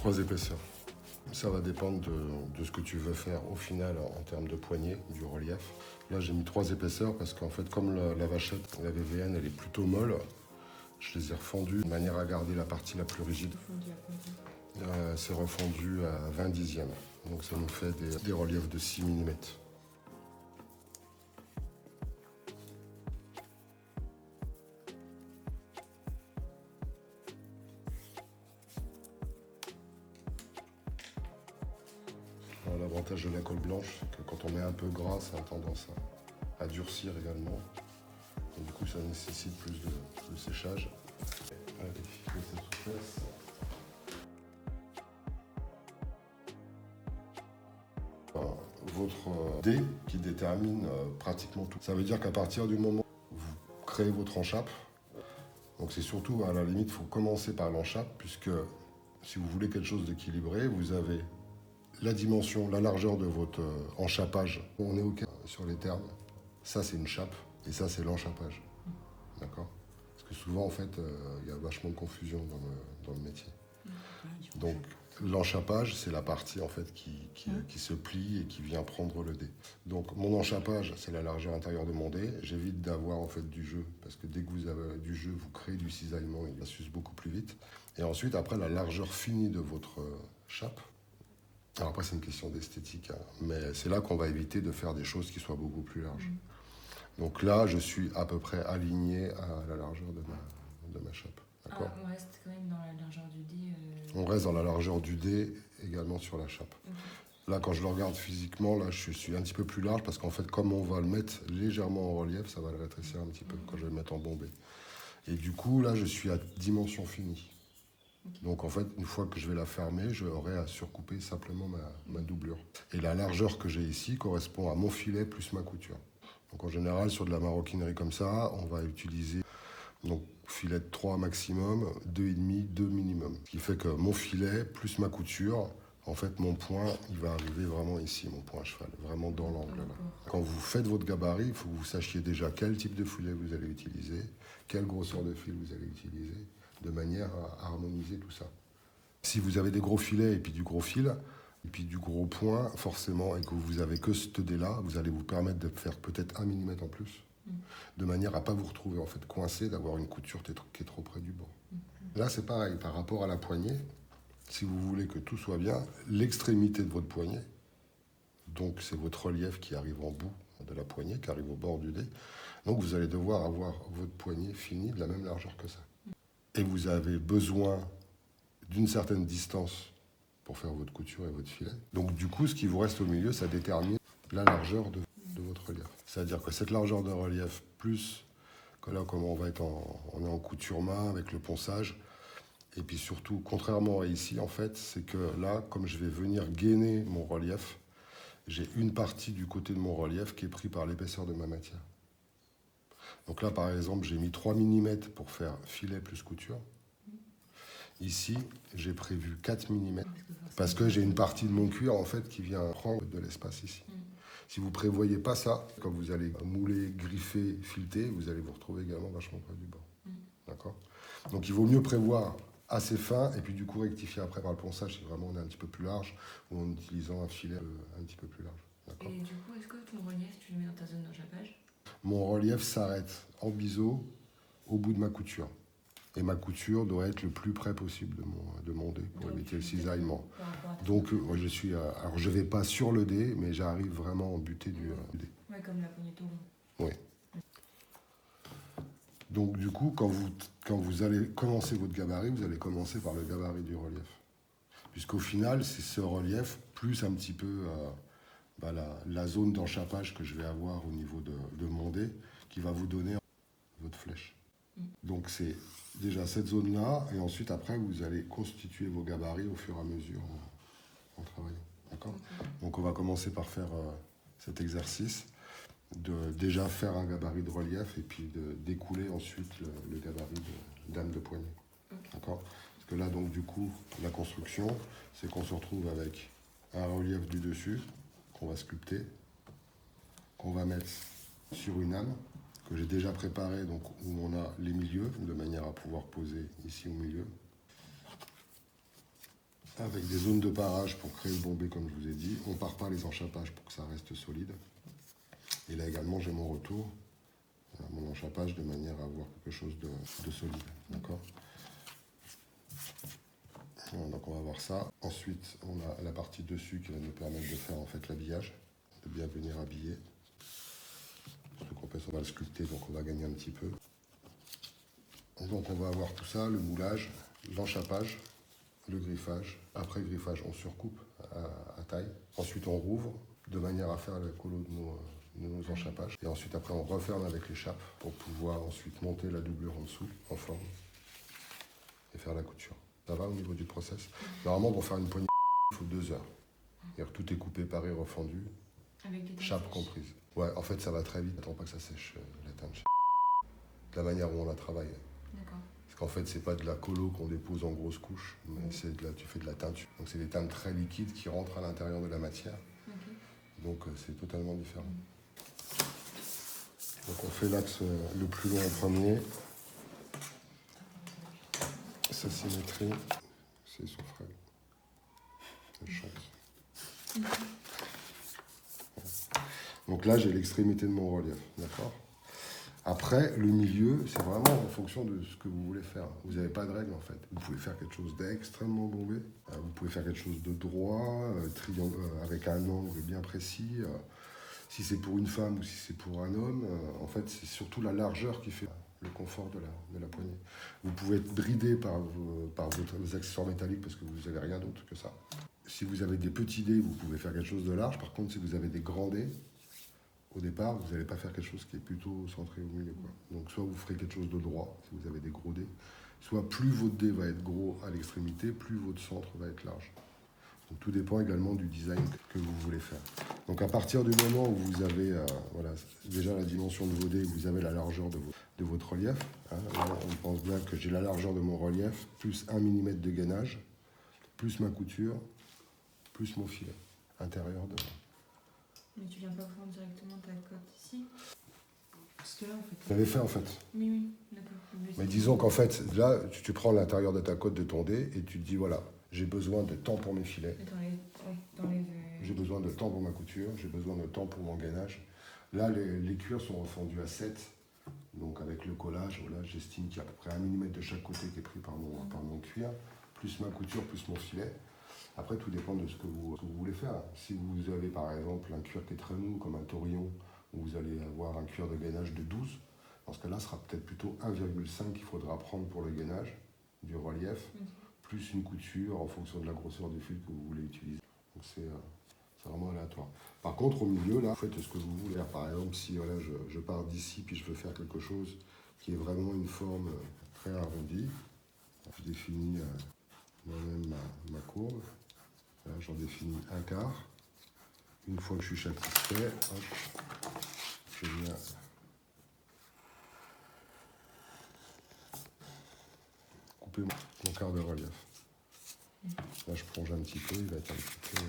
3 épaisseurs. Ça va dépendre de ce que tu veux faire au final en termes de poignée, du relief. Là, j'ai mis 3 épaisseurs parce qu'en fait, comme la vachette, la VVN, elle est plutôt molle, je les ai refondus de manière à garder la partie la plus rigide. C'est refondu à 20 dixièmes. Donc ça nous fait des reliefs de 6 mm. L'avantage de la colle blanche, c'est que quand on met un peu gras, ça a tendance à durcir également. Et du coup, ça nécessite plus de séchage. Allez, cette souplesse. Votre dé qui détermine pratiquement tout. Ça veut dire qu'à partir du moment où vous créez votre enchappe, donc c'est surtout à la limite, il faut commencer par l'enchappe, puisque si vous voulez quelque chose d'équilibré, vous avez la dimension, la largeur de votre enchappage. On est OK sur les termes. Ça, c'est une chape et ça, c'est l'enchappage. D'accord? Parce que souvent, en fait, il y a vachement de confusion dans le métier. Donc, l'enchappage, c'est la partie en fait qui se plie et qui vient prendre le dé. Donc, mon enchappage, c'est la largeur intérieure de mon dé. J'évite d'avoir en fait du jeu parce que dès que vous avez du jeu, vous créez du cisaillement, il va s'use beaucoup plus vite. Et ensuite, après, la largeur finie de votre chape. Alors après, c'est une question d'esthétique, hein, mais c'est là qu'on va éviter de faire des choses qui soient beaucoup plus larges. Donc là, je suis à peu près aligné à la largeur de ma chape. D'accord. On reste quand même dans la largeur du dé. On reste dans la largeur du dé également sur la chape. Là, quand je le regarde physiquement, là, je suis un petit peu plus large parce qu'en fait, comme on va le mettre légèrement en relief, ça va le rétrécir un petit peu quand je vais le mettre en bombé. Et du coup, là, je suis à dimension finie. Donc en fait, une fois que je vais la fermer, j'aurai à surcouper simplement ma doublure. Et la largeur que j'ai ici correspond à mon filet plus ma couture. Donc en général, sur de la maroquinerie comme ça, on va utiliser donc filet de 3 maximum, 2,5, 2 minimum. Ce qui fait que mon filet plus ma couture, en fait mon point, il va arriver vraiment ici, mon point à cheval, vraiment dans l'angle là. Quand vous faites votre gabarit, il faut que vous sachiez déjà quel type de filet vous allez utiliser, quelle grosseur de fil vous allez utiliser, de manière à harmoniser tout ça. Si vous avez des gros filets et puis du gros fil, et puis du gros point, forcément, et que vous avez que ce dé-là, vous allez vous permettre de faire peut-être 1 mm en plus, de manière à ne pas vous retrouver en fait coincé, d'avoir une couture qui est trop près du bord. Là, c'est pareil, par rapport à la poignée, si vous voulez que tout soit bien, l'extrémité de votre poignet, donc c'est votre relief qui arrive en bout de la poignée, qui arrive au bord du dé, donc vous allez devoir avoir votre poignet fini de la même largeur que ça. Et vous avez besoin d'une certaine distance pour faire votre couture et votre filet. Donc du coup, ce qui vous reste au milieu, ça détermine la largeur de votre relief. C'est-à-dire que cette largeur de relief, plus que là, comme on est en couture main avec le ponçage, et puis surtout, contrairement à ici, en fait, c'est que là, comme je vais venir gainer mon relief, j'ai une partie du côté de mon relief qui est pris par l'épaisseur de ma matière. Donc là, par exemple, j'ai mis 3 mm pour faire filet plus couture. Ici, j'ai prévu 4 mm parce que j'ai une partie de mon cuir en fait qui vient prendre de l'espace ici. Si vous ne prévoyez pas ça, quand vous allez mouler, griffer, fileter, vous allez vous retrouver également vachement près du bord. D'accord ? Donc il vaut mieux prévoir assez fin et puis du coup rectifier après par le ponçage si vraiment on est un petit peu plus large ou en utilisant un filet un petit peu plus large. Et du coup, est-ce que ton relief, tu le mets dans ta zone d'enchappage ? Mon relief s'arrête en biseau au bout de ma couture. Et ma couture doit être le plus près possible de mon dé pour éviter le cisaillement. Donc je suis, alors je vais pas sur le dé, mais j'arrive vraiment en butée du dé. Ouais, comme la poignée taureau. Oui. Donc du coup, quand vous allez commencer votre gabarit, vous allez commencer par le gabarit du relief. Puisqu'au final, c'est ce relief plus un petit peu la zone d'enchappage que je vais avoir au niveau de mon dé qui va vous donner votre flèche. Donc c'est déjà cette zone-là, et ensuite après vous allez constituer vos gabarits au fur et à mesure en travaillant. D'accord ? Donc on va commencer par faire cet exercice, de déjà faire un gabarit de relief et puis de découler ensuite le gabarit de dame de poignée. D'accord ? Parce que là donc du coup la construction, c'est qu'on se retrouve avec un relief du dessus qu'on va sculpter, qu'on va mettre sur une âme que j'ai déjà préparé, donc où on a les milieux, de manière à pouvoir poser ici au milieu. avec des zones de parage pour créer le bombé comme je vous ai dit. On part pas les enchapages pour que ça reste solide. Et là également j'ai mon retour, mon enchapage de manière à avoir quelque chose de solide. D'accord. Donc on va voir ça. Ensuite on a la partie dessus qui va nous permettre de faire en fait l'habillage, de bien venir habiller. Surtout qu'en plus on va le sculpter donc on va gagner un petit peu. Donc on va avoir tout ça, le moulage, l'enchapage, le griffage. Après le griffage on surcoupe à taille. Ensuite on rouvre de manière à faire le colo de nos enchapages. Et ensuite après on referme avec l'échappe pour pouvoir ensuite monter la doublure en dessous en forme et faire la couture. Ça va au niveau du process. Normalement, pour faire une poignée, il faut 2 heures. C'est-à-dire tout est coupé, paré, refendu, chape comprise. Ouais, en fait, ça va très vite. Attends pas que ça sèche la teinte. De la manière où on la travaille. D'accord. Parce qu'en fait, c'est pas de la colo qu'on dépose en grosses couches, mais c'est tu fais de la teinture. Donc, c'est des teintes très liquides qui rentrent à l'intérieur de la matière. Donc, c'est totalement différent. Donc, on fait l'axe le plus long en premier. Sa symétrie, c'est son frère. Elle chante. Donc là, j'ai l'extrémité de mon relief, d'accord. Après, le milieu, c'est vraiment en fonction de ce que vous voulez faire. Vous n'avez pas de règle, en fait. Vous pouvez faire quelque chose d'extrêmement bombé. Vous pouvez faire quelque chose de droit, avec un angle bien précis. Si c'est pour une femme ou si c'est pour un homme, en fait, c'est surtout la largeur qui fait le confort de la poignée. Vous pouvez être bridé par vos accessoires métalliques parce que vous n'avez rien d'autre que ça. Si vous avez des petits dés, vous pouvez faire quelque chose de large. Par contre, si vous avez des grands dés, au départ, vous n'allez pas faire quelque chose qui est plutôt centré au milieu, quoi. Donc soit vous ferez quelque chose de droit, si vous avez des gros dés, soit plus votre dé va être gros à l'extrémité, plus votre centre va être large. Donc tout dépend également du design que vous voulez faire. Donc à partir du moment où vous avez voilà, déjà la dimension de vos dés, vous avez la largeur de votre relief. Hein, là, on pense bien que j'ai la largeur de mon relief, plus 1 mm de gainage, plus ma couture, plus mon filet intérieur de... Mais tu viens pas prendre directement ta cote ici? Parce que là, en fait... Vous l'avez fait en fait. Oui, d'accord. Mais disons qu'en fait, là, tu prends l'intérieur de ta cote de ton dé et tu te dis, voilà, j'ai besoin de temps pour mes filets. J'ai besoin de temps pour ma couture, j'ai besoin de temps pour mon gainage. Là, les cuirs sont refondus à 7. Donc avec le collage, voilà, j'estime qu'il y a à peu près 1 mm de chaque côté qui est pris par mon cuir, plus ma couture, plus mon filet. Après, tout dépend de ce que vous voulez faire. Si vous avez par exemple un cuir qui est très mou, comme un taurillon, où vous allez avoir un cuir de gainage de 12, dans ce cas-là, ce sera peut-être plutôt 1,5 qu'il faudra prendre pour le gainage du relief, plus une couture en fonction de la grosseur du fil que vous voulez utiliser. Donc c'est vraiment aléatoire. Par contre, au milieu, là, vous faites ce que vous voulez. Par exemple, si voilà, je pars d'ici, puis je veux faire quelque chose qui est vraiment une forme très arrondie, je définis moi-même ma courbe. Là, j'en définis un quart. Une fois que je suis satisfait, hop, je viens couper mon quart de relief. Là, je plonge un petit peu, il va être un petit peu...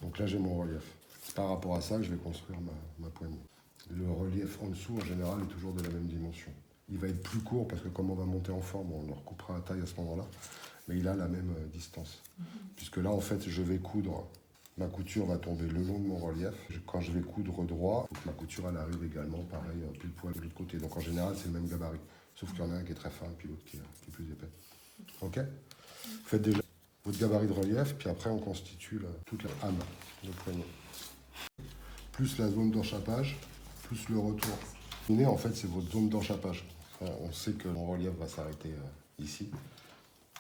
Donc là, j'ai mon relief. Par rapport à ça, je vais construire ma poignée. Le relief en dessous, en général, est toujours de la même dimension. Il va être plus court parce que comme on va monter en forme, on le recoupera à taille à ce moment-là. Mais il a la même distance. Puisque là, en fait, je vais coudre. Ma couture va tomber le long de mon relief. Quand je vais coudre droit, il faut que ma couture elle arrive également, pareil, pile poil de l'autre côté. Donc en général, c'est le même gabarit. Sauf qu'il y en a un qui est très fin et puis l'autre qui est plus épais. Ok. Faites déjà votre gabarit de relief, puis après on constitue toute la hame de poignée. Plus la zone d'enchapage, plus le retour. En fait, c'est votre zone d'enchapage. On sait que mon relief va s'arrêter ici.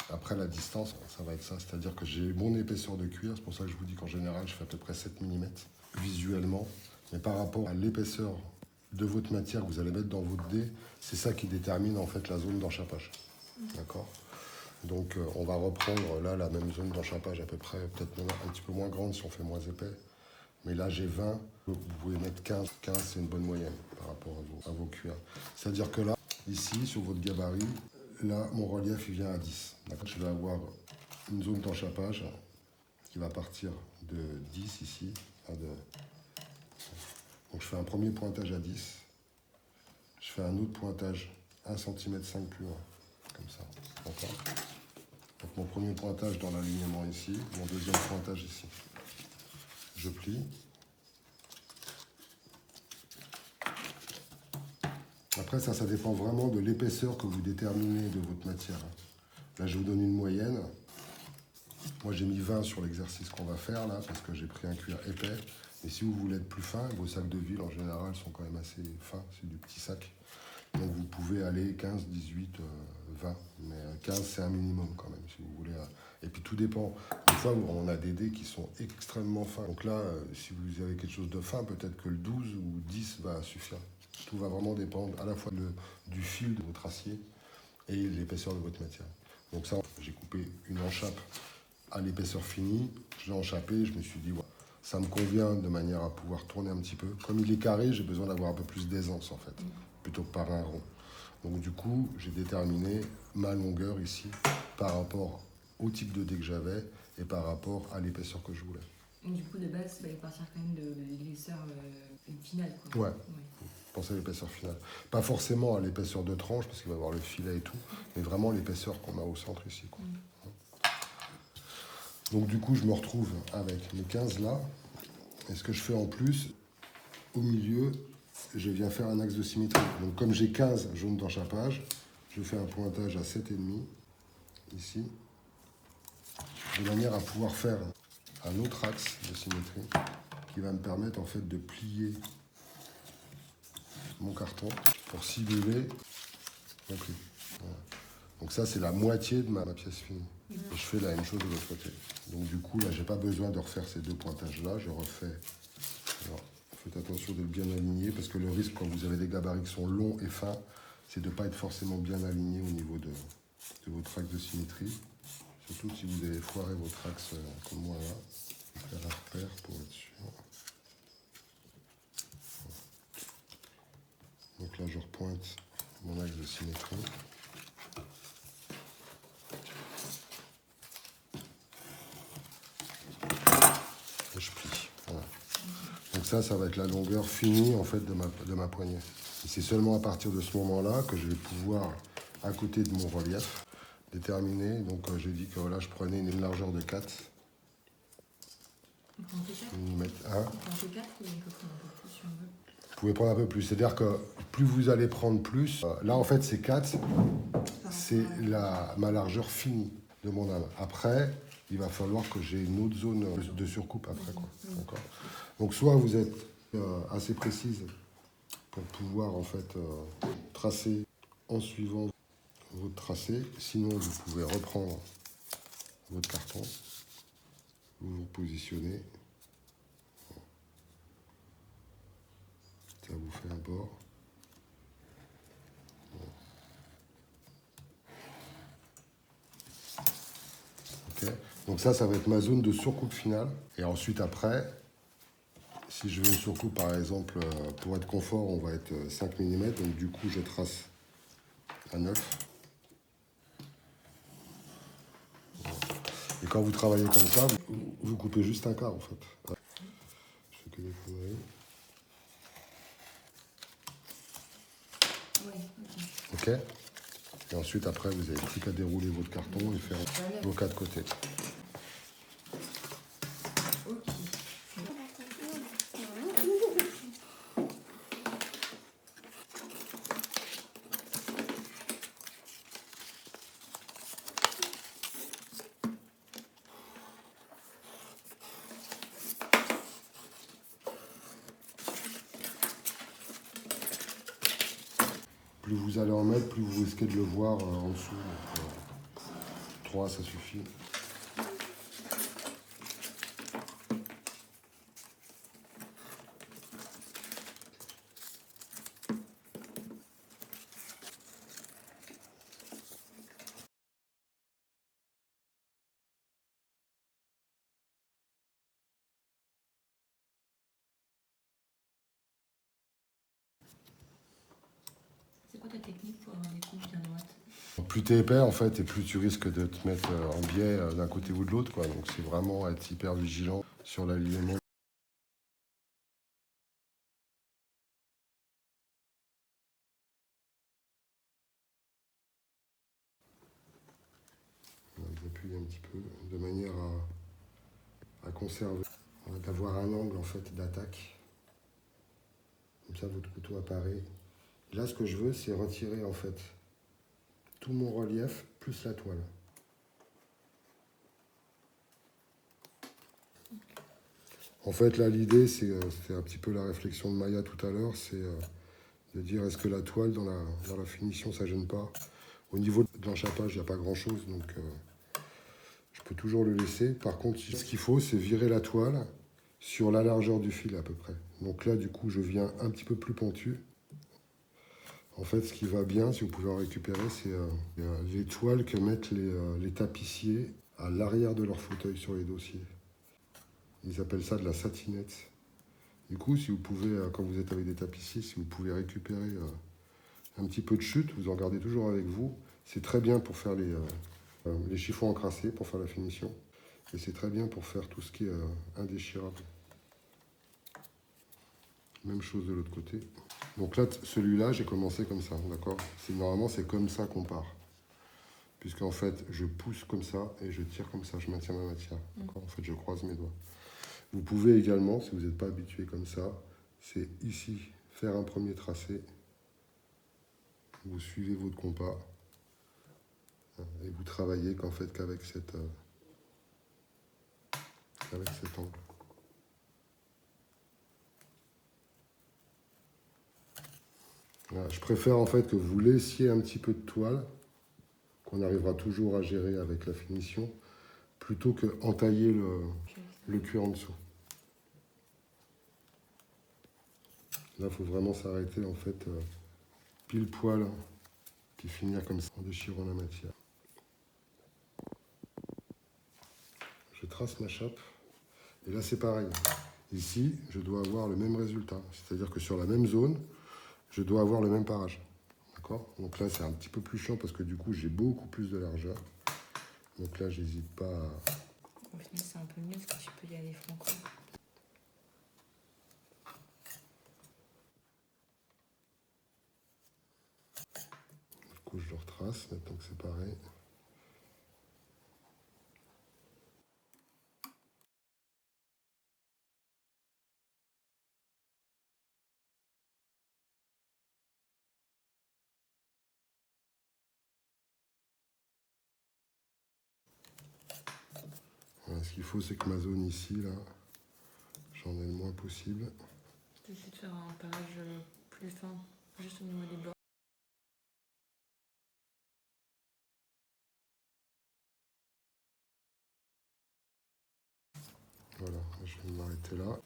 Après la distance, ça va être ça. C'est-à-dire que j'ai mon épaisseur de cuir. C'est pour ça que je vous dis qu'en général, je fais à peu près 7 mm visuellement. Mais par rapport à l'épaisseur de votre matière que vous allez mettre dans votre dé, c'est ça qui détermine en fait la zone d'enchapage. D'accord ? Donc on va reprendre là la même zone d'enchapage à peu près, peut-être même un petit peu moins grande si on fait moins épais. Mais là j'ai 20, vous pouvez mettre 15. 15 c'est une bonne moyenne par rapport à vos cuirs. C'est-à-dire que là, ici sur votre gabarit, là, mon relief, il vient à 10. D'accord, je vais avoir une zone d'enchapage qui va partir de 10 ici. Donc je fais un premier pointage à 10. Je fais un autre pointage 1,5 cm plus loin, comme ça. D'accord. Donc mon premier pointage dans l'alignement ici, mon deuxième pointage ici. Je plie. Après ça dépend vraiment de l'épaisseur que vous déterminez de votre matière. Là je vous donne une moyenne. Moi j'ai mis 20 sur l'exercice qu'on va faire là, parce que j'ai pris un cuir épais. Et si vous voulez être plus fin, vos sacs de ville en général sont quand même assez fins, c'est du petit sac. Donc vous pouvez aller 15, 18, 20. Mais 15 c'est un minimum quand même si vous voulez. Et puis tout dépend. Des fois on a des dés qui sont extrêmement fins. Donc là, si vous avez quelque chose de fin, peut-être que le 12 ou 10 va suffire. Tout va vraiment dépendre à la fois du fil de votre acier et l'épaisseur de votre matière. Donc ça, j'ai coupé une enchape à l'épaisseur finie. Je l'ai enchapé, je me suis dit, voilà, ça me convient de manière à pouvoir tourner un petit peu. Comme il est carré, j'ai besoin d'avoir un peu plus d'aisance en fait, plutôt que par un rond. Donc du coup, j'ai déterminé ma longueur ici par rapport au type de dé que j'avais et par rapport à l'épaisseur que je voulais. Du coup, de base, il va partir quand même de l'épaisseur finale, quoi. Ouais. Pensez à l'épaisseur finale. Pas forcément à l'épaisseur de tranche, parce qu'il va y avoir le filet et tout, mais vraiment l'épaisseur qu'on a au centre ici, quoi. Donc du coup, je me retrouve avec mes 15 là. Et ce que je fais en plus, au milieu, je viens faire un axe de symétrie. Donc comme j'ai 15 jaunes d'enchapage, je fais un pointage à 7,5 ici, de manière à pouvoir faire un autre axe de symétrie qui va me permettre en fait de plier mon carton pour simuler mon pli. Voilà. Donc ça, c'est la moitié de ma pièce finie. Et je fais la même chose de l'autre côté. Donc du coup, là, j'ai pas besoin de refaire ces deux pointages-là. Je refais. Alors, faites attention de le bien aligner, parce que le risque, quand vous avez des gabarits qui sont longs et fins, c'est de ne pas être forcément bien aligné au niveau de votre axe de symétrie. Surtout si vous avez foiré votre axe comme moi là. Je vais faire un repère pour être sûr. Donc là, je repointe mon axe de symétrie. Et je plie. Voilà. Donc ça va être la longueur finie en fait de ma poignée. Et c'est seulement à partir de ce moment-là que je vais pouvoir, à côté de mon relief, déterminer. Donc j'ai dit que voilà, je prenais une largeur de 4 On prend que 4 mm. On prend que 4 ou on peut prendre un peu plus si on veut? Vous pouvez prendre un peu plus. C'est-à-dire que plus vous allez prendre plus, là en fait c'est 4, c'est ma largeur finie de mon lame. Après, il va falloir que j'ai une autre zone de surcoupe après, quoi. D'accord. Donc soit vous êtes assez précise pour pouvoir en fait tracer en suivant votre tracé. Sinon, vous pouvez reprendre votre carton, vous vous positionnez, ça vous fait un bord. Okay. Donc ça va être ma zone de surcoupe finale. Et ensuite après, si je veux une surcoupe par exemple, pour être confort, on va être 5 mm. Donc du coup, je trace à 9. Et quand vous travaillez comme ça, vous coupez juste un quart en fait. Je fais que des conneries. Ok. Et ensuite, après, vous n'avez plus qu'à dérouler votre carton et faire vos 4 côtés. Plus vous allez en mettre, plus vous risquez de le voir en dessous. Donc, 3, ça suffit. C'est quoi ta technique pour avoir des coupes bien droites? Plus t'es épais en fait, et plus tu risques de te mettre en biais d'un côté ou de l'autre, quoi. Donc c'est vraiment être hyper vigilant sur l'alignement. On va appuyer un petit peu de manière à conserver, d'avoir un angle en fait d'attaque. Comme ça votre couteau apparaît. Et là ce que je veux c'est retirer en fait tout mon relief plus la toile. En fait là l'idée c'est un petit peu la réflexion de Maya tout à l'heure, c'est de dire est-ce que la toile dans la finition ça gêne pas. Au niveau de l'enchappage il n'y a pas grand chose donc je peux toujours le laisser. Par contre ce qu'il faut c'est virer la toile sur la largeur du fil à peu près. Donc là du coup je viens un petit peu plus pentu. En fait, ce qui va bien, si vous pouvez en récupérer, c'est les toiles que mettent les tapissiers à l'arrière de leur fauteuil sur les dossiers. Ils appellent ça de la satinette. Du coup, si vous pouvez, quand vous êtes avec des tapissiers, si vous pouvez récupérer un petit peu de chute, vous en gardez toujours avec vous. C'est très bien pour faire les chiffons encrassés, pour faire la finition. Et c'est très bien pour faire tout ce qui est indéchirable. Même chose de l'autre côté. Donc là, celui-là, j'ai commencé comme ça, d'accord? Normalement, c'est comme ça qu'on part. Puisqu'en fait, je pousse comme ça et je tire comme ça, je maintiens ma matière. En fait, je croise mes doigts. Vous pouvez également, si vous n'êtes pas habitué comme ça, c'est ici, faire un premier tracé. Vous suivez votre compas et vous travaillez qu'en fait qu'avec cet angle. Voilà, je préfère en fait que vous laissiez un petit peu de toile, qu'on arrivera toujours à gérer avec la finition, plutôt que entailler le cuir en dessous. Là, il faut vraiment s'arrêter en fait pile poil, puis finir comme ça en déchirant la matière. Je trace ma chape, et là c'est pareil. Ici, je dois avoir le même résultat, c'est-à-dire que sur la même zone, je dois avoir le même parage. D'accord? Donc là, c'est un petit peu plus chiant parce que du coup, j'ai beaucoup plus de largeur. Donc là, j'hésite pas à... Au final, c'est un peu mieux parce que tu peux y aller franco. Du coup, je le retrace, maintenant que c'est pareil. Voilà, ce qu'il faut, c'est que ma zone ici, là, j'en ai le moins possible. J'essaie de faire un parage plus fin, juste au niveau des bords. Voilà, je vais m'arrêter là.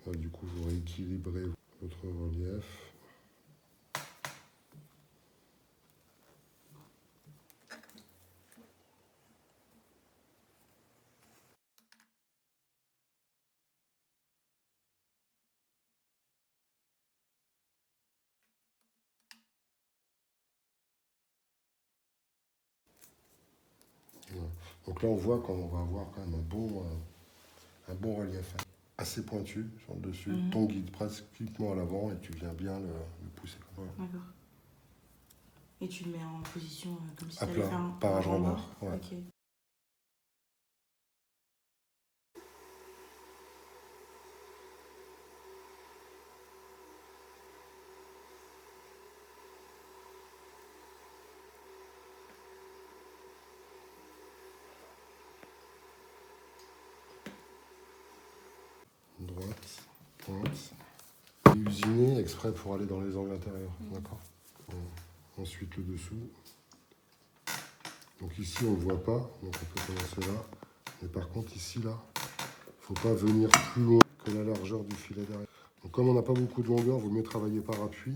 Là, du coup, vous rééquilibrez votre relief. Voilà. Donc là, on voit qu'on va avoir quand même un bon relief assez pointu sur le dessus. Ton guide pratiquement à l'avant et tu viens bien le pousser. Voilà. D'accord. Et tu le mets en position comme si À tu allais plat, faire un parage en bord. Ouais. Ok. Droite, pointe. Et usiné exprès pour aller dans les angles intérieurs. D'accord. Bon. Ensuite le dessous. Donc ici on ne le voit pas, donc on peut commencer là. Mais par contre ici là, il ne faut pas venir plus loin que la largeur du filet derrière. Donc comme on n'a pas beaucoup de longueur, il vaut mieux travailler par appui.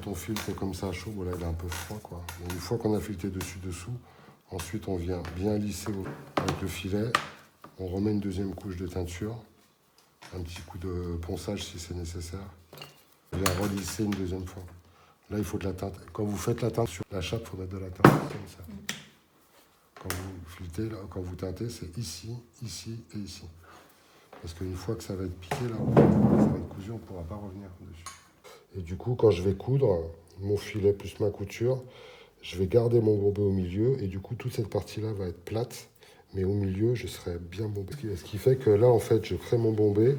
Quand on filte comme ça à chaud, bon là il est un peu froid quoi. Et une fois qu'on a fileté dessus-dessous, ensuite on vient bien lisser avec le filet. On remet une deuxième couche de teinture, un petit coup de ponçage si c'est nécessaire. On vient relisser une deuxième fois. Là il faut de la teinte. Quand vous faites la teinte sur la chape, il faut mettre de la teinte comme ça. Quand vous filetez, là, quand vous teintez, c'est ici, ici et ici. Parce qu'une fois que ça va être piqué, là, ça va être cousu, on ne pourra pas revenir dessus. Et du coup, quand je vais coudre mon filet plus ma couture, je vais garder mon bombé au milieu. Et du coup, toute cette partie-là va être plate. Mais au milieu, je serai bien bombé. Ce qui fait que là, en fait, je crée mon bombé.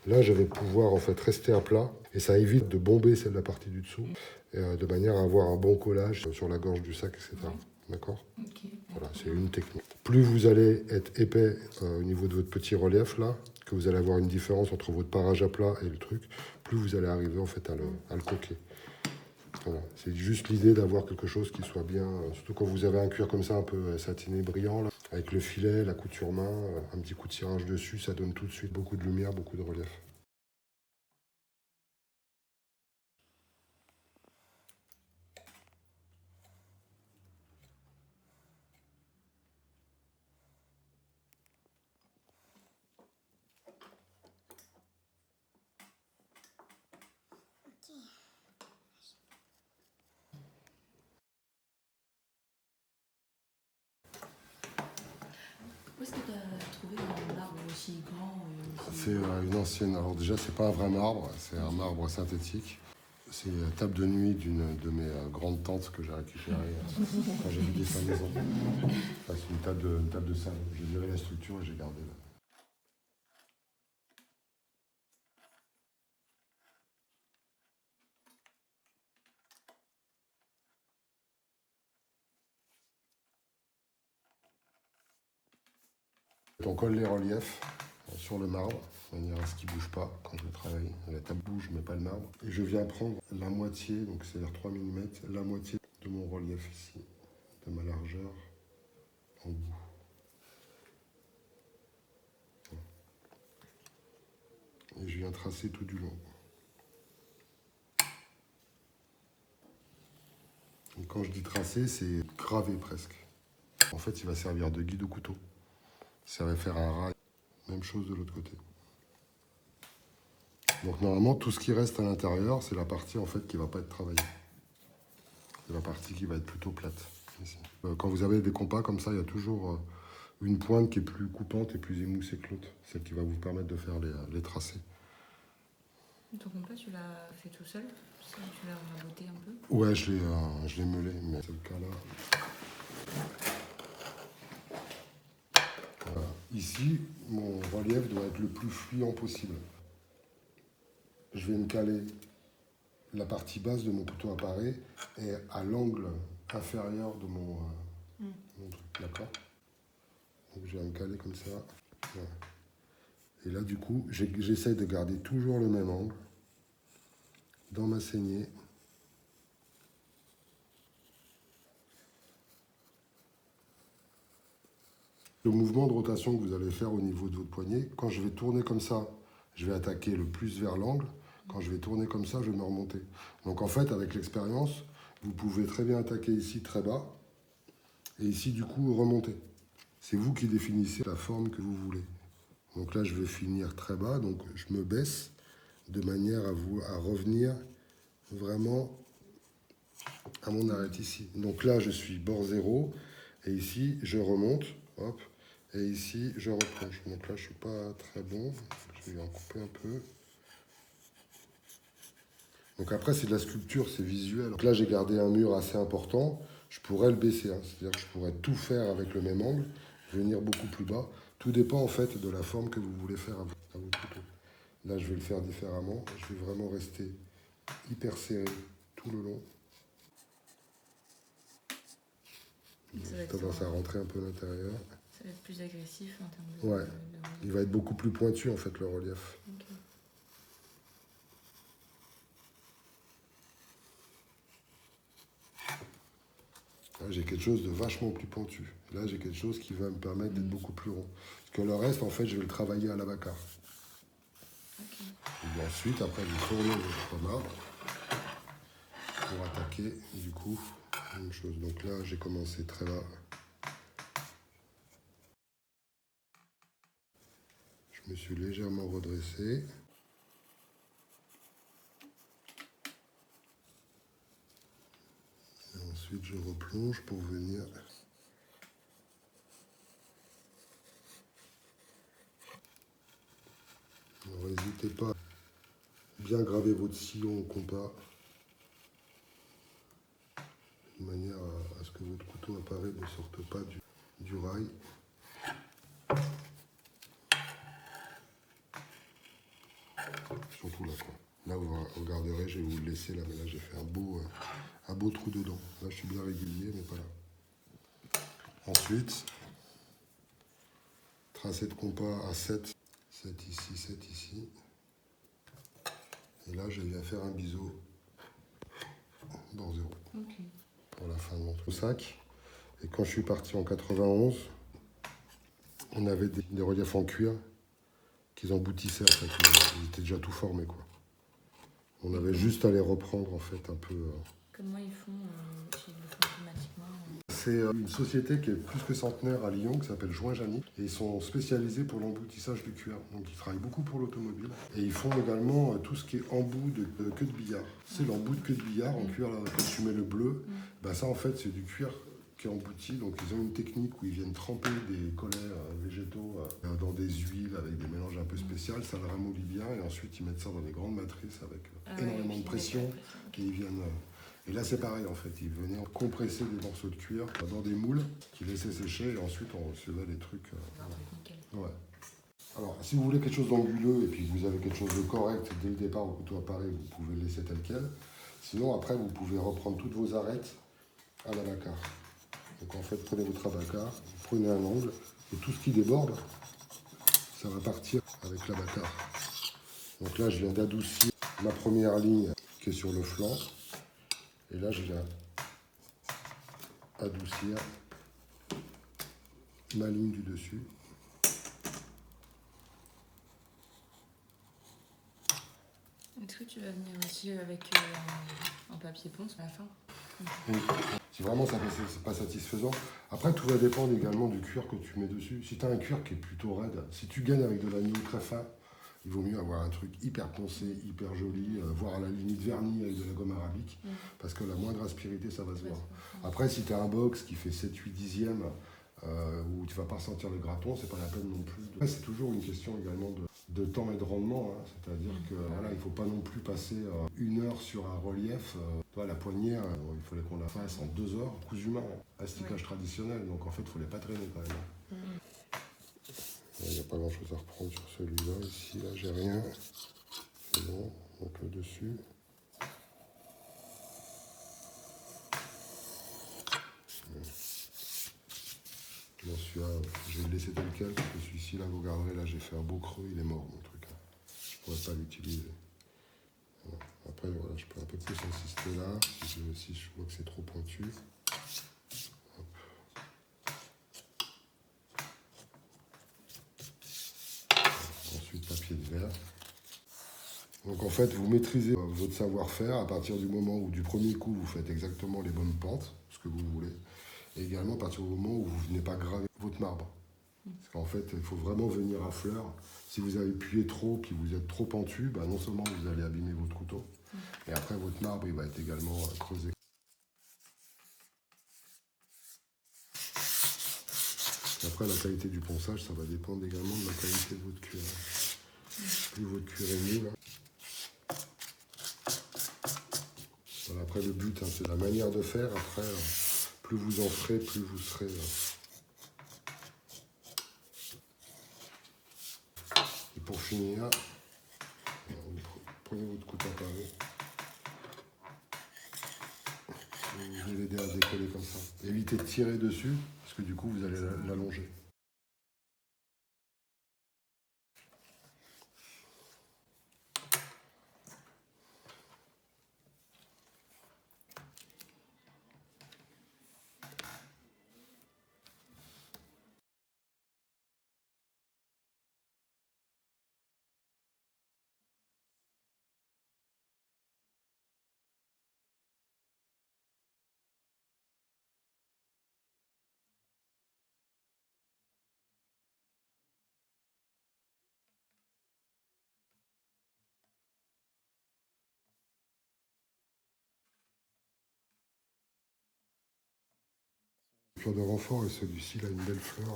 Là, je vais pouvoir en fait rester à plat. Et ça évite de bomber celle de la partie du dessous. De manière à avoir un bon collage sur la gorge du sac, etc. Ouais. D'accord ? Okay. Voilà, c'est une technique. Plus vous allez être épais au niveau de votre petit relief là, que vous allez avoir une différence entre votre parage à plat et le truc, plus vous allez arriver en fait à le coquer. Voilà. C'est juste l'idée d'avoir quelque chose qui soit bien, surtout quand vous avez un cuir comme ça un peu satiné, brillant, là, avec le filet, la couture main, un petit coup de tirage dessus, ça donne tout de suite beaucoup de lumière, beaucoup de relief. Où est-ce que tu as trouvé un arbre aussi grand C'est une ancienne. Alors déjà, c'est pas un vrai marbre, c'est un marbre synthétique. C'est la table de nuit d'une de mes grandes tantes que j'ai récupérée quand j'ai vidé sa maison. Enfin, c'est une table de salle. J'ai viré la structure et j'ai gardé là. On colle les reliefs sur le marbre, de manière à ce qu'il ne bouge pas quand je le travaille. La table bouge, mais pas le marbre. Et je viens prendre la moitié, donc c'est-à-dire 3 mm, la moitié de mon relief ici, de ma largeur en bout. Et je viens tracer tout du long. Et quand je dis tracer, c'est graver presque. En fait, il va servir de guide au couteau. Ça va faire un rail. Même chose de l'autre côté. Donc normalement, tout ce qui reste à l'intérieur, c'est la partie en fait qui ne va pas être travaillée. C'est la partie qui va être plutôt plate. Ici. Quand vous avez des compas comme ça, il y a toujours une pointe qui est plus coupante et plus émoussée que l'autre. Celle qui va vous permettre de faire les tracés. Ton compas, tu l'as fait tout seul? Tu l'as raboté un peu? Ouais, je l'ai meulé, mais c'est le cas là. Voilà. Ici, mon relief doit être le plus fluent possible. Je vais me caler la partie basse de mon couteau à parer et à l'angle inférieur de mon truc, d'accord? Donc je vais me caler comme ça. Voilà. Et là, du coup, j'essaie de garder toujours le même angle dans ma saignée. Le mouvement de rotation que vous allez faire au niveau de votre poignet, quand je vais tourner comme ça, je vais attaquer le plus vers l'angle. Quand je vais tourner comme ça, je vais me remonter. Donc en fait, avec l'expérience, vous pouvez très bien attaquer ici très bas et ici, du coup, remonter. C'est vous qui définissez la forme que vous voulez. Donc là, je vais finir très bas, donc je me baisse de manière à revenir vraiment à mon arrêt ici. Donc là, je suis bord zéro et ici, je remonte, hop, et ici, je replonge. Donc là, je ne suis pas très bon, je vais en couper un peu. Donc après, c'est de la sculpture, c'est visuel. Donc là, j'ai gardé un mur assez important. Je pourrais le baisser, hein. C'est-à-dire que je pourrais tout faire avec le même angle, venir beaucoup plus bas. Tout dépend en fait de la forme que vous voulez faire à votre couteau. Là, je vais le faire différemment. Je vais vraiment rester hyper serré tout le long. J'ai tendance à rentrer un peu à l'intérieur. Ça va être plus agressif en termes de... Ouais, il va être beaucoup plus pointu en fait le relief. Okay. Là, j'ai quelque chose de vachement plus pointu. Là, j'ai quelque chose qui va me permettre d'être beaucoup plus rond. Parce que le reste, en fait, je vais le travailler à la bacar. Okay. Et ensuite, après, je vais tourner le marbre. pour attaquer, du coup, même chose. Donc là, j'ai commencé très bas. Je me suis légèrement redressé. Et ensuite, je replonge pour venir. Alors, n'hésitez pas à bien graver votre sillon au compas, de manière à ce que votre couteau appareil ne sorte pas du rail. Surtout là, quoi. Là, vous regarderez, je vais vous le laisser là, mais là, j'ai fait un beau trou dedans. Là, je suis bien régulier, mais pas là. Ensuite, tracé de compas à 7. 7 ici, 7 ici. Et là, je viens faire un biseau bord 0. Ok. Pour la fin de mon sac. Et quand je suis parti en 91, on avait des reliefs en cuir qu'ils emboutissaient en fait. Ils étaient déjà tout formés, quoi. On avait juste à les reprendre en fait un peu. Comment ils font s'ils le font automatiquement C'est une société qui est plus que centenaire à Lyon qui s'appelle Joint Janic et ils sont spécialisés pour l'emboutissage du cuir. Donc ils travaillent beaucoup pour l'automobile et ils font également tout ce qui est embout de queue de billard. C'est l'embout de queue de billard en cuir, là, quand tu mets le bleu, bah ça en fait c'est du cuir qui est embouti. Donc ils ont une technique où ils viennent tremper des collets végétaux dans des huiles avec des mélanges un peu spéciaux, ça le ramollit bien et ensuite ils mettent ça dans des grandes matrices avec énormément de pression et ils viennent... Et là, c'est pareil, en fait. Ils venaient compresser des morceaux de cuir dans des moules qu'ils laissaient sécher et ensuite on recevait les trucs. Ouais. Alors, si vous voulez quelque chose d'anguleux et puis que vous avez quelque chose de correct dès le départ au couteau appareil, vous pouvez le laisser tel quel. Sinon, après, vous pouvez reprendre toutes vos arêtes à l'abacar. Donc, en fait, prenez votre abacar, vous prenez un angle et tout ce qui déborde, ça va partir avec l'abacar. Donc là, je viens d'adoucir ma première ligne qui est sur le flanc. Et là, je viens adoucir ma ligne du dessus. Est-ce que tu vas venir aussi avec un papier ponce à la fin? Oui. Si vraiment ça c'est pas satisfaisant, après tout va dépendre également du cuir que tu mets dessus. Si tu as un cuir qui est plutôt raide, si tu gagnes avec de l'agneau très fin, il vaut mieux avoir un truc hyper poncé, hyper joli, voire à la limite verni avec de la gomme arabique, parce que la moindre aspérité, ça va se voir. Après, si tu as un box qui fait 7, 8 dixièmes, où tu vas pas sentir le graton, c'est pas la peine non plus. Après, c'est toujours une question également de temps et de rendement, hein. C'est-à-dire que voilà, il faut pas non plus passer 1 heure sur un relief. Toi, la poignée, il fallait qu'on la fasse en 2 heures, cousu main, asticage traditionnel, donc en fait, il fallait pas traîner quand même. Il n'y a pas grand chose à reprendre sur celui-là. Ici, là, j'ai rien. C'est bon, donc le dessus. Bon, celui-là, je vais le laisser tel quel, parce que celui-ci, là, vous regarderez, là, j'ai fait un beau creux, il est mort, mon truc. Hein. Je ne pourrais pas l'utiliser. Voilà. Après, voilà, je peux un peu plus insister là, si je vois que c'est trop pointu. Hop. Ensuite, papier de verre. Donc en fait, vous maîtrisez votre savoir-faire à partir du moment où du premier coup, vous faites exactement les bonnes pentes, ce que vous voulez, et également à partir du moment où vous ne venez pas graver votre marbre. Parce qu'en fait, il faut vraiment venir à fleur. Si vous avez appuyé trop, puis vous êtes trop pentu, bah non seulement vous allez abîmer votre couteau, mais après votre marbre, il va être également creusé. Et après, la qualité du ponçage, ça va dépendre également de la qualité de votre cuir. Plus votre cuir est mou, là. Voilà, après, le but, hein, c'est la manière de faire. Après, plus vous en ferez, plus vous serez... Et pour finir, vous prenez votre couteau à pavé. Vous allez l'aider à décoller comme ça. Évitez de tirer dessus, parce que du coup, vous allez l'allonger. Fleur de renfort et celui-ci, il a une belle fleur.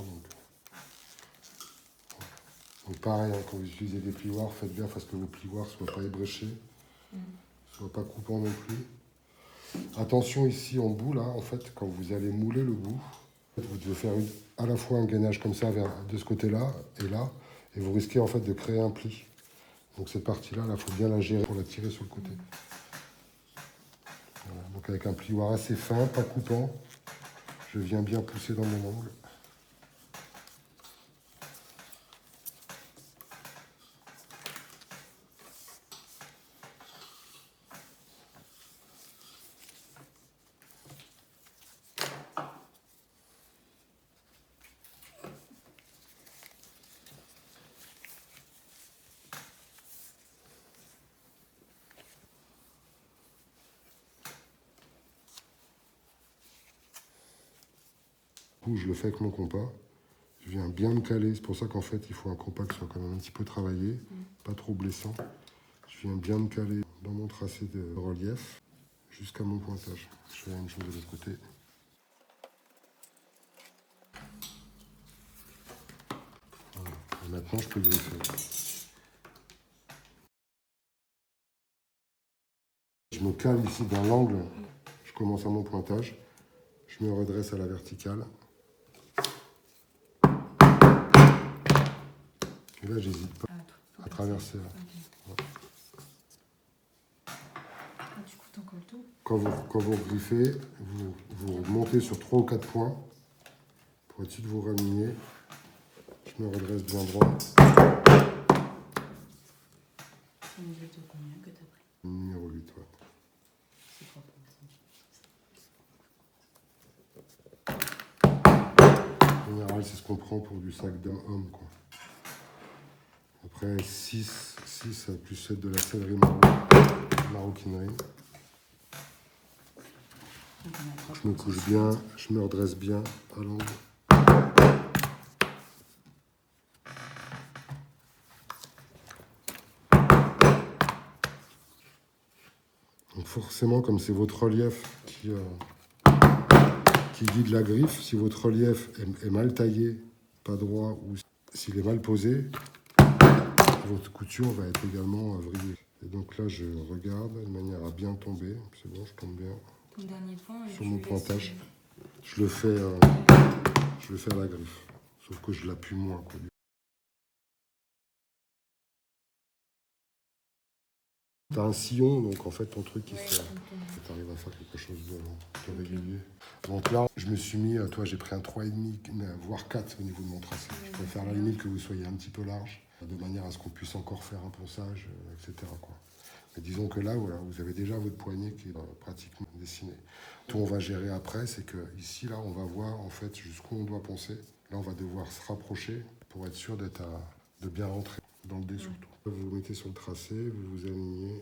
Donc pareil, hein, quand vous utilisez des plioirs, faites bien parce que vos plioirs ne soient pas ébréchés, ne soient pas coupants non plus. Attention ici en bout, là, en fait, quand vous allez mouler le bout, vous devez faire à la fois un gainage comme ça de ce côté-là, et vous risquez en fait de créer un pli. Donc cette partie-là, il faut bien la gérer pour la tirer sur le côté. Voilà, donc avec un plioir assez fin, pas coupant, je viens bien pousser dans mon angle. Je le fais avec mon compas. Je viens bien me caler. C'est pour ça qu'en fait, il faut un compas qui soit quand même un petit peu travaillé, pas trop blessant. Je viens bien me caler dans mon tracé de relief jusqu'à mon pointage. Je fais la même chose de l'autre côté. Voilà. Et maintenant, je peux griffer. Je me cale ici dans l'angle. Je commence à mon pointage. Je me redresse à la verticale. Et là, j'hésite pas à traverser. Là. Okay. Ah, tu coupes ton colleton. Quand vous griffez, vous montez sur 3 ou 4 points pour être sûr de vous raligner. Je me redresse bien droit. C'est une mesure de combien que tu as pris? Numéro 8, ouais. C'est 3 points. En général, c'est ce qu'on prend pour du sac d'homme, quoi. Après, 6 plus 7 de la sellerie maroquinerie. Je me couche bien, je me redresse bien à l'angle. Donc forcément, comme c'est votre relief qui guide la griffe, si votre relief est mal taillé, pas droit, ou s'il est mal posé, votre couture va être également vrillée. Et donc là, je regarde de manière à bien tomber. C'est bon, je tombe bien. Ton dernier point, sur mon pointage. Je le fais à la griffe. Sauf que je l'appuie moins, quoi. Tu as un sillon, donc en fait ton truc il fait. Tu arrives à faire quelque chose de régulier. Donc là, je me suis mis, toi j'ai pris un 3,5, voire 4 au niveau de mon tracé. Je préfère à la limite que vous soyez un petit peu large, de manière à ce qu'on puisse encore faire un ponçage, etc. quoi. Mais disons que là, voilà, vous avez déjà votre poignet qui est pratiquement dessiné. Tout on va gérer après, c'est que ici, là, on va voir en fait jusqu'où on doit poncer. Là, on va devoir se rapprocher pour être sûr de bien rentrer dans le dé surtout. Vous vous mettez sur le tracé, vous vous alignez.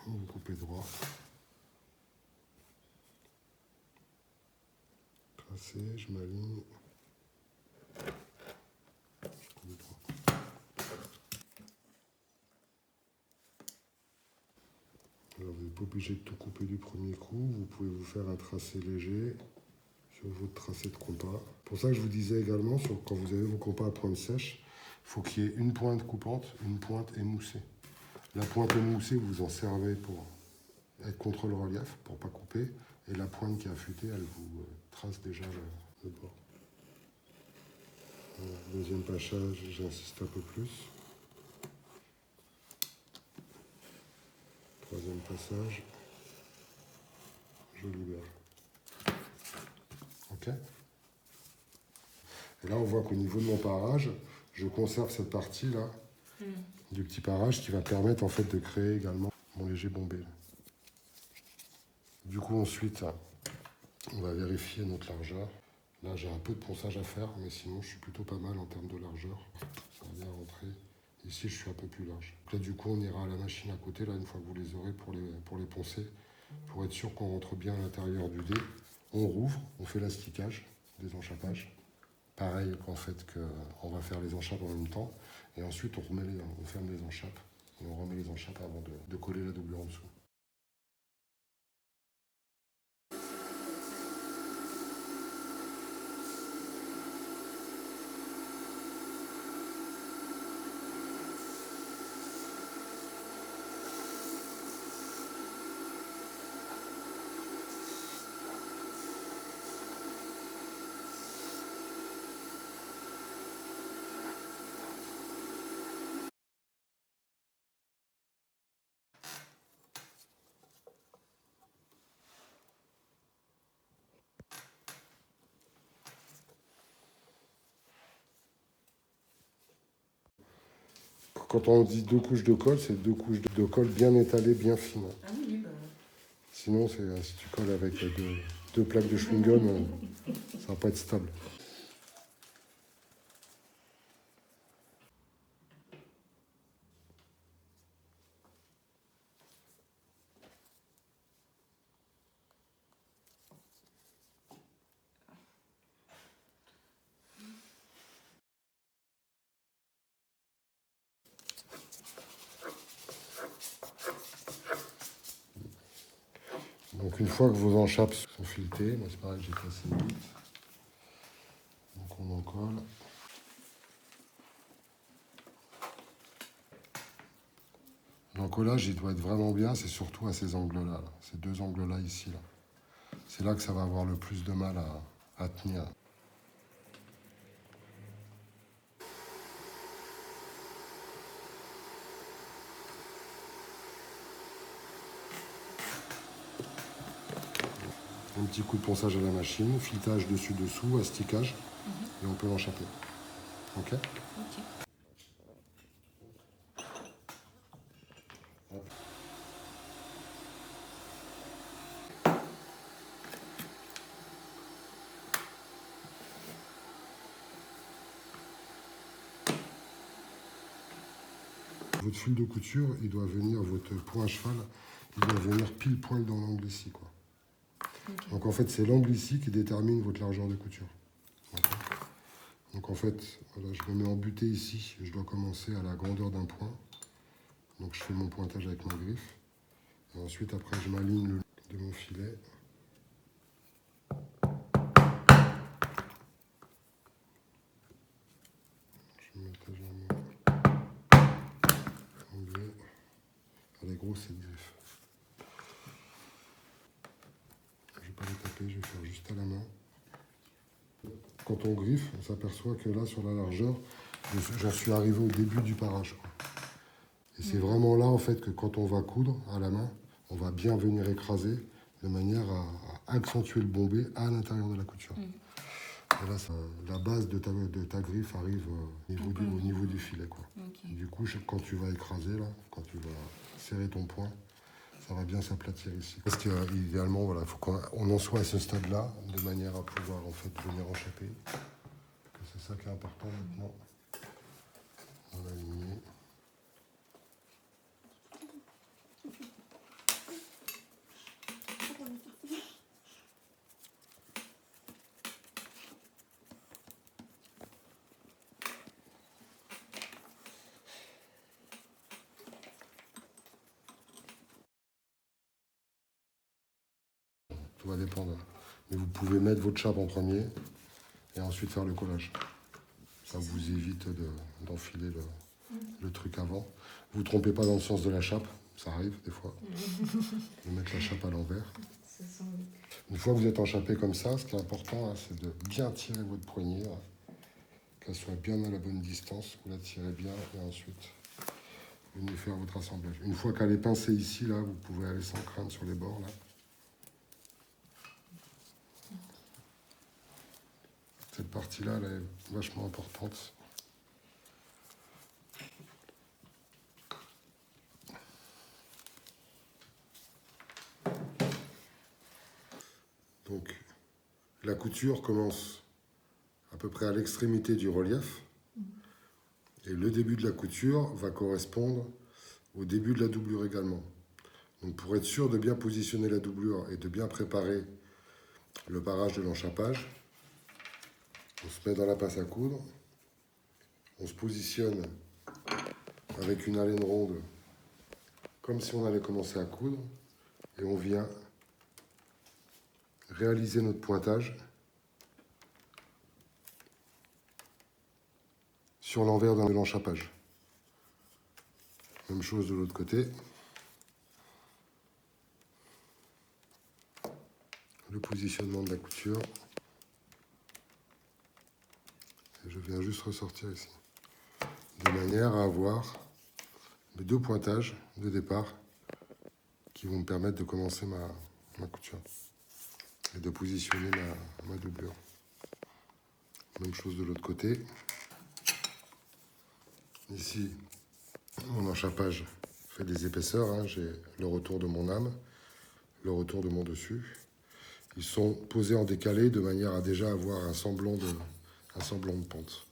Vous coupez droit. Tracé, je m'aligne. Je coupe droit. Alors, vous n'êtes pas obligé de tout couper du premier coup. Vous pouvez vous faire un tracé léger sur votre tracé de compas. Pour ça que je vous disais également, quand vous avez vos compas à pointe sèche, il faut qu'il y ait une pointe coupante, une pointe émoussée. La pointe émoussée, vous en servez pour être contre le relief, pour ne pas couper. Et la pointe qui est affûtée, elle vous trace déjà le bord. Deuxième passage, j'insiste un peu plus. Troisième passage, je libère. Ok ? Et là, on voit qu'au niveau de mon parage, je conserve cette partie-là du petit parage qui va permettre en fait de créer également mon léger bombé. Du coup, ensuite, on va vérifier notre largeur. Là, j'ai un peu de ponçage à faire, mais sinon, je suis plutôt pas mal en termes de largeur. Ça va bien rentrer. Ici, je suis un peu plus large. Donc là, du coup, on ira à la machine à côté, là, une fois que vous les aurez pour les poncer, pour être sûr qu'on rentre bien à l'intérieur du dé. On rouvre, on fait l'asticage, des enchappages. Pareil qu'en fait, on va faire les enchappes en même temps. Et ensuite, on ferme les enchappes et on remet les enchappes avant de coller la doublure en dessous. Quand on dit 2 couches de colle, c'est 2 couches de colle bien étalées, bien fines. Ah oui, bah. Sinon, si tu colles avec deux plaques de chewing-gum, ça va pas être stable. Donc une fois que vos enchappes sont filetées, moi c'est pareil, j'ai passé vite. Donc on en colle. L'encollage, il doit être vraiment bien, c'est surtout à ces angles-là, là. Ces 2 angles-là ici. Là. C'est là que ça va avoir le plus de mal à tenir. Un petit coup de ponçage à la machine, filetage dessus-dessous, asticage, et on peut l'enchapper. Ok? Ok. Votre fil de couture, il doit venir, votre point à cheval, il doit venir pile poil dans l'angle ici, quoi. Ok. Donc en fait, c'est l'angle ici qui détermine votre largeur de couture. Ok. Donc en fait, voilà, je me mets en butée ici, je dois commencer à la grandeur d'un point. Donc je fais mon pointage avec ma griffe. Et ensuite, après, je m'aligne le long de mon filet. Je mets légèrement anglais. Elle est grosse cette griffe. Je ne vais pas les taper, je vais faire juste à la main. Quand on griffe, on s'aperçoit que là, sur la largeur, j'en suis arrivé au début du parage, quoi. Et c'est vraiment là, en fait, que quand on va coudre à la main, on va bien venir écraser de manière à accentuer le bombé à l'intérieur de la couture. Et là, la base de ta griffe arrive au niveau du filet, quoi. Ok. Du coup, quand tu vas écraser, là, quand tu vas serrer ton point, ça va bien s'aplatir ici. Parce qu'idéalement, voilà, il faut qu'on en soit à ce stade-là, de manière à pouvoir en fait venir enchapper. C'est ça qui est important maintenant. On va aligner. Tout va dépendre. Mais vous pouvez mettre votre chape en premier et ensuite faire le collage. Ça vous évite d'enfiler le truc avant. Vous ne trompez pas dans le sens de la chape, ça arrive des fois. De mettre la chape à l'envers. Une fois que vous êtes enchapé comme ça, ce qui est important, hein, c'est de bien tirer votre poignée, qu'elle soit bien à la bonne distance. Vous la tirez bien et ensuite vous venez faire votre assemblage. Une fois qu'elle est pincée ici, là, vous pouvez aller sans crainte sur les bords. Là. Cette partie-là, elle est vachement importante. Donc, la couture commence à peu près à l'extrémité du relief. Et le début de la couture va correspondre au début de la doublure également. Donc, pour être sûr de bien positionner la doublure et de bien préparer le parage de l'enchappage, on se met dans la passe à coudre, on se positionne avec une haleine ronde comme si on allait commencer à coudre et on vient réaliser notre pointage sur l'envers de l'enchappage. Même chose de l'autre côté. Le positionnement de la couture. Et je viens juste ressortir ici. De manière à avoir mes 2 pointages de départ qui vont me permettre de commencer ma couture et de positionner ma doublure. Même chose de l'autre côté. Ici, Mon enchapage fait des épaisseurs, hein. J'ai le retour de mon âme, le retour de mon dessus. Ils sont posés en décalé de manière à déjà avoir un semblant de pente.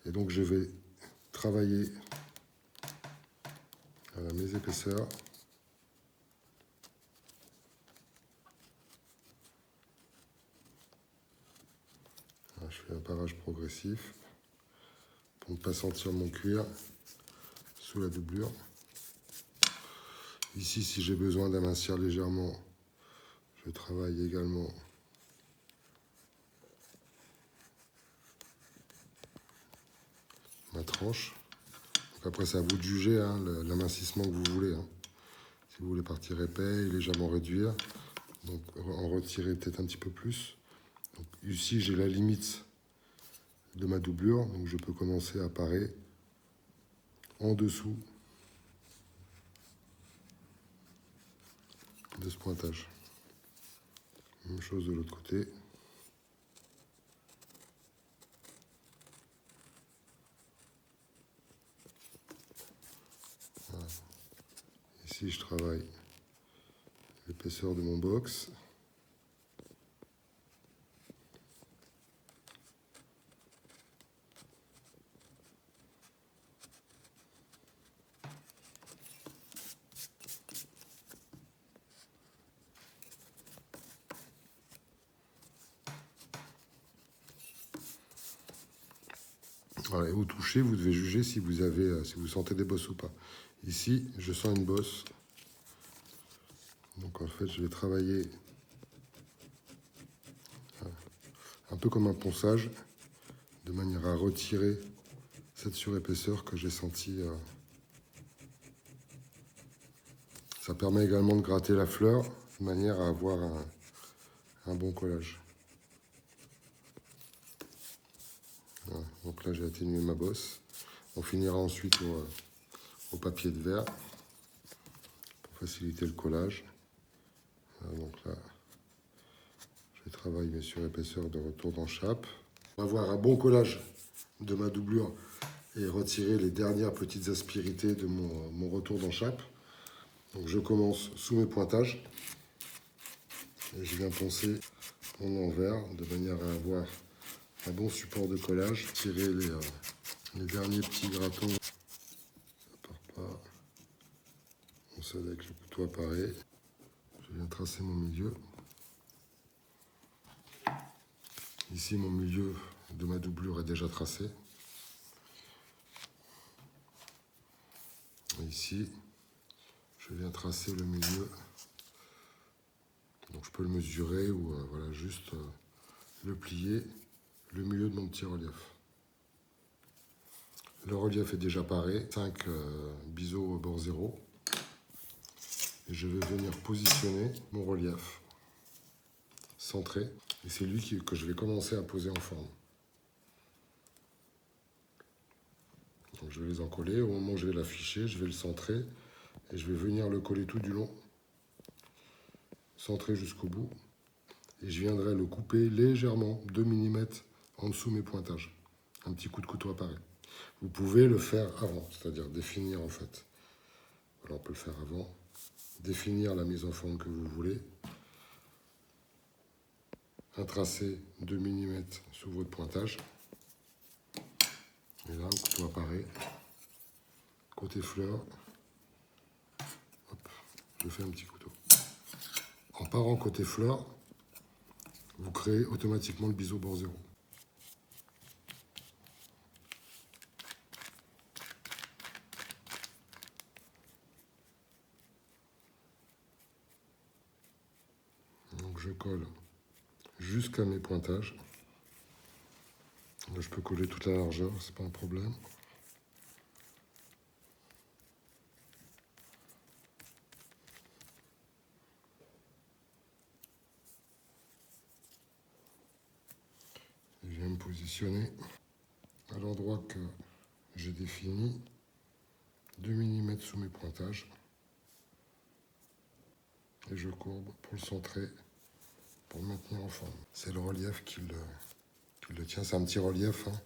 Et donc je vais travailler mes épaisseurs. Là, je fais un parage progressif pour ne pas sentir mon cuir sous la doublure. Ici, si j'ai besoin d'amincir légèrement, je travaille également ma tranche. Donc après, c'est à vous de juger hein, l'amincissement que vous voulez. Hein. Si vous voulez partir épais et légèrement réduire, donc en retirer peut-être un petit peu plus. Donc, ici, j'ai la limite de ma doublure, donc je peux commencer à parer en dessous de ce pointage. Même chose de l'autre côté. Voilà. Ici, je travaille l'épaisseur de mon box. Voilà, et au toucher, vous devez juger si vous avez, si vous sentez des bosses ou pas. Ici, je sens une bosse. Donc en fait, je vais travailler un peu comme un ponçage, de manière à retirer cette surépaisseur que j'ai sentie. Ça permet également de gratter la fleur, de manière à avoir un bon collage. Voilà. Donc là, j'ai atténué ma bosse. On finira ensuite au papier de verre pour faciliter le collage. Voilà, donc là, je travaille mes surépaisseurs de retour d'enchappe. Pour avoir un bon collage de ma doublure et retirer les dernières petites aspérités de mon retour d'enchappe. Donc je commence sous mes pointages et je viens poncer en envers de manière à avoir un bon support de collage. Tirer les derniers petits gratons. Ça part pas. On s'aide avec le couteau appareil. Je viens tracer mon milieu. Ici, mon milieu de ma doublure est déjà tracé. Et ici, je viens tracer le milieu. Donc je peux le mesurer ou voilà, juste le plier, le milieu de mon petit relief. Le relief est déjà paré, 5 biseaux au bord 0. Et je vais venir positionner mon relief centré. Et c'est lui que je vais commencer à poser en forme. Donc je vais les encoller. Au moment où je vais l'afficher, je vais le centrer. Et je vais venir le coller tout du long. Centré jusqu'au bout. Et je viendrai le couper légèrement, 2 mm en dessous mes pointages. Un petit coup de couteau appareil. Vous pouvez le faire avant, c'est-à-dire définir en fait. Alors on peut le faire avant. Définir la mise en forme que vous voulez. Un tracé 2 mm sous votre pointage. Et là, le couteau apparaît. Côté fleur, hop, je fais un petit couteau. En parant côté fleur, vous créez automatiquement le biseau bord 0. Donc je colle jusqu'à mes pointages. Là, je peux coller toute la largeur, c'est pas un problème. Et je viens me positionner à l'endroit que j'ai défini, 2 mm sous mes pointages. Et je courbe pour le centrer, pour le maintenir en forme. C'est le relief qui le tient, c'est un petit relief, hein,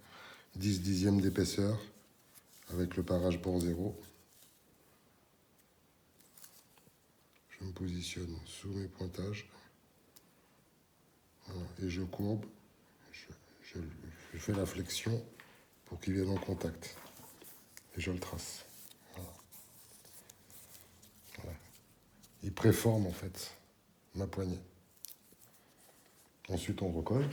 10 dixièmes d'épaisseur, avec le parage bord 0. Je me positionne sous mes pointages. Voilà, et je courbe. Je fais la flexion pour qu'il vienne en contact. Et je le trace. Voilà. Voilà. Il préforme en fait ma poignée. Ensuite on recolle.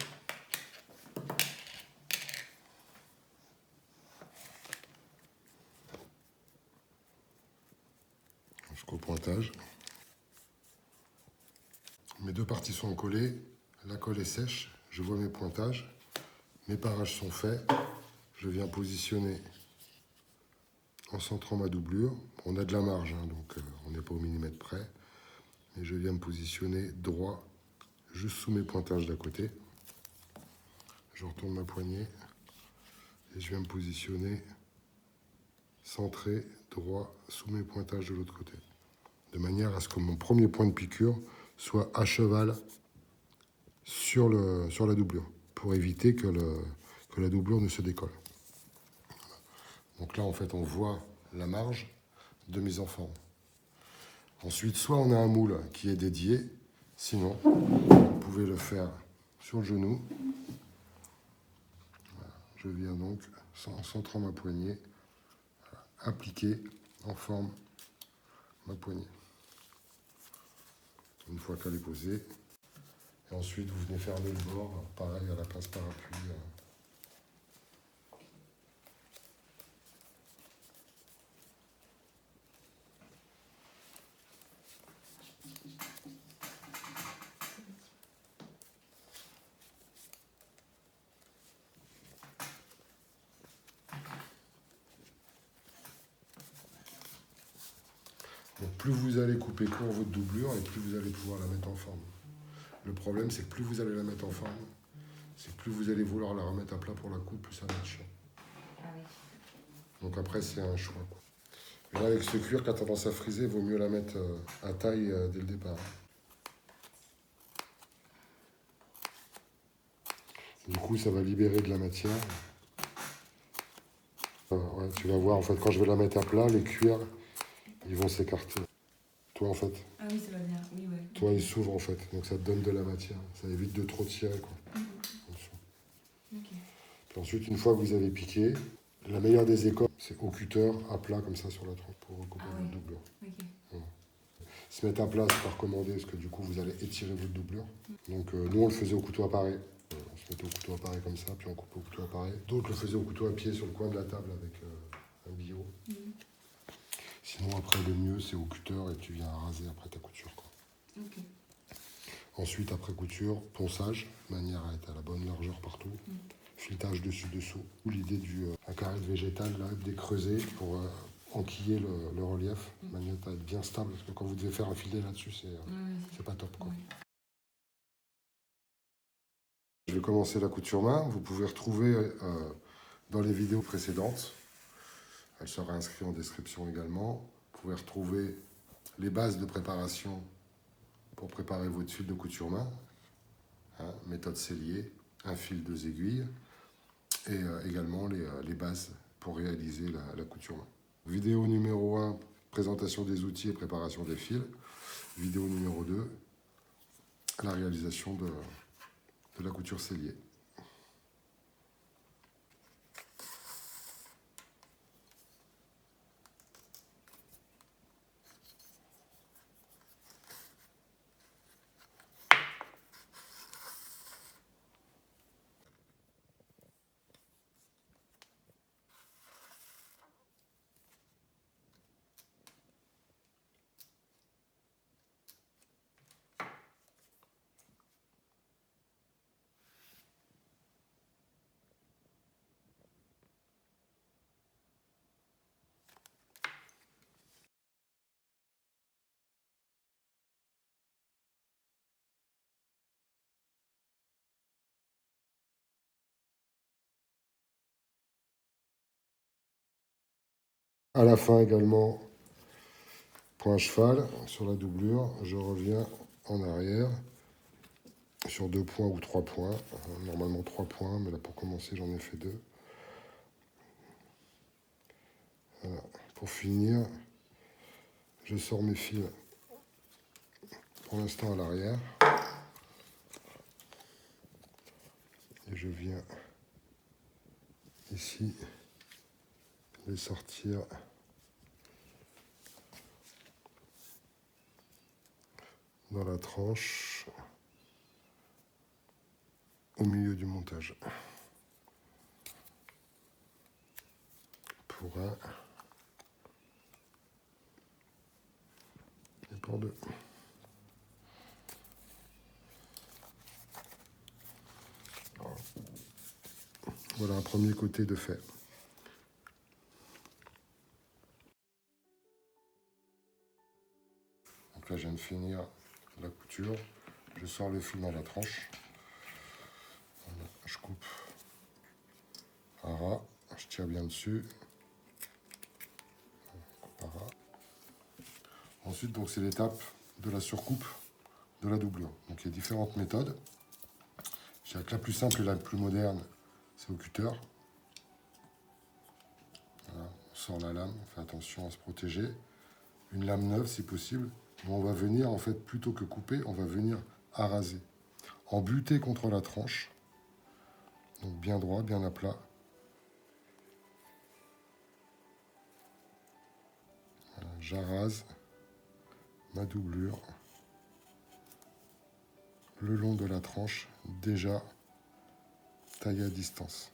Jusqu'au pointage. Mes deux parties sont collées, la colle est sèche, je vois mes pointages, mes parages sont faits. Je viens positionner en centrant ma doublure. On a de la marge, hein, donc on n'est pas au millimètre près. Mais je viens me positionner droit, juste sous mes pointages d'à côté. Je retourne ma poignée et je viens me positionner centré, droit, sous mes pointages de l'autre côté. De manière à ce que mon premier point de piqûre soit à cheval sur la doublure, pour éviter que la doublure ne se décolle. Donc là, en fait, on voit la marge de mise en forme. Ensuite, soit on a un moule qui est dédié, sinon, vous pouvez le faire sur le genou. Voilà. Je viens donc, en centrant ma poignée, appliquer en forme ma poignée. Une fois qu'elle est posée, et ensuite vous venez fermer le bord, pareil à la pince parapluie. Donc plus vous allez couper court votre doublure et plus vous allez pouvoir la mettre en forme. Le problème, c'est que plus vous allez la mettre en forme, c'est que plus vous allez vouloir la remettre à plat pour la coupe, plus ça va être chiant. Ah oui. Donc après, c'est un choix, quoi. Là, avec ce cuir qui a tendance à friser, il vaut mieux la mettre à taille dès le départ. Du coup, ça va libérer de la matière. Ouais, tu vas voir, en fait, quand je vais la mettre à plat, les cuirs, ils vont s'écarter. Toi, en fait, Ah oui, ça va bien. Oui, ouais. toi, ils s'ouvrent, en fait. Donc, ça te donne de la matière. Ça évite de trop tirer, quoi. En dessous. Ok. Puis ensuite, une fois que vous avez piqué, la meilleure des écoles, c'est au cutter, à plat, comme ça, sur la trompe, pour recouper Ah votre ouais. doublure. Ok. Voilà. Se mettre à plat, c'est pas recommandé, parce que du coup, vous allez étirer votre doublure. Donc, nous, on le faisait au couteau à pareil. On se mettait au couteau à pareil comme ça, puis on coupait au couteau à pareil. D'autres le faisaient au couteau à pied sur le coin de la table avec un billot. Sinon, après, le mieux, c'est au cutter et tu viens raser après ta couture, quoi. Ok. Ensuite, après couture, ponçage, de manière à être à la bonne largeur partout. Filetage dessus-dessous. L'idée un carré de végétal, là, décreusé pour enquiller le relief, de manière à être bien stable. Parce que quand vous devez faire un filet là-dessus, c'est pas top, quoi. Ouais. Je vais commencer la couture main. Vous pouvez retrouver dans les vidéos précédentes. Elle sera inscrite en description également. Vous pouvez retrouver les bases de préparation pour préparer votre fil de couture main. Hein, méthode cellier, un fil, 2 aiguilles. Et également les bases pour réaliser la couture main. Vidéo numéro 1, présentation des outils et préparation des fils. Vidéo numéro 2, la réalisation de la couture cellier. À la fin également, point à cheval sur la doublure, je reviens en arrière sur 2 points ou 3 points. Normalement 3 points, mais là pour commencer j'en ai fait 2. Pour finir, je sors mes fils pour l'instant à l'arrière. Et je viens ici les sortir dans la tranche au milieu du montage. Pour un et pour deux. Voilà un premier côté de fait. Donc là, je viens de finir la couture. Je sors le fil dans la tranche. Voilà, je coupe à ras. Je tire bien dessus. Coupe à ras. Ensuite, donc, c'est l'étape de la surcoupe de la doublure. Donc, il y a différentes méthodes. Je dirais que la plus simple et la plus moderne, c'est au cutter. Voilà, on sort la lame, on fait attention à se protéger. Une lame neuve si possible. Mais on va venir, en fait, plutôt que couper, on va venir araser. En buter contre la tranche. Donc bien droit, bien à plat. Voilà, j'arase ma doublure le long de la tranche, déjà taillée à distance.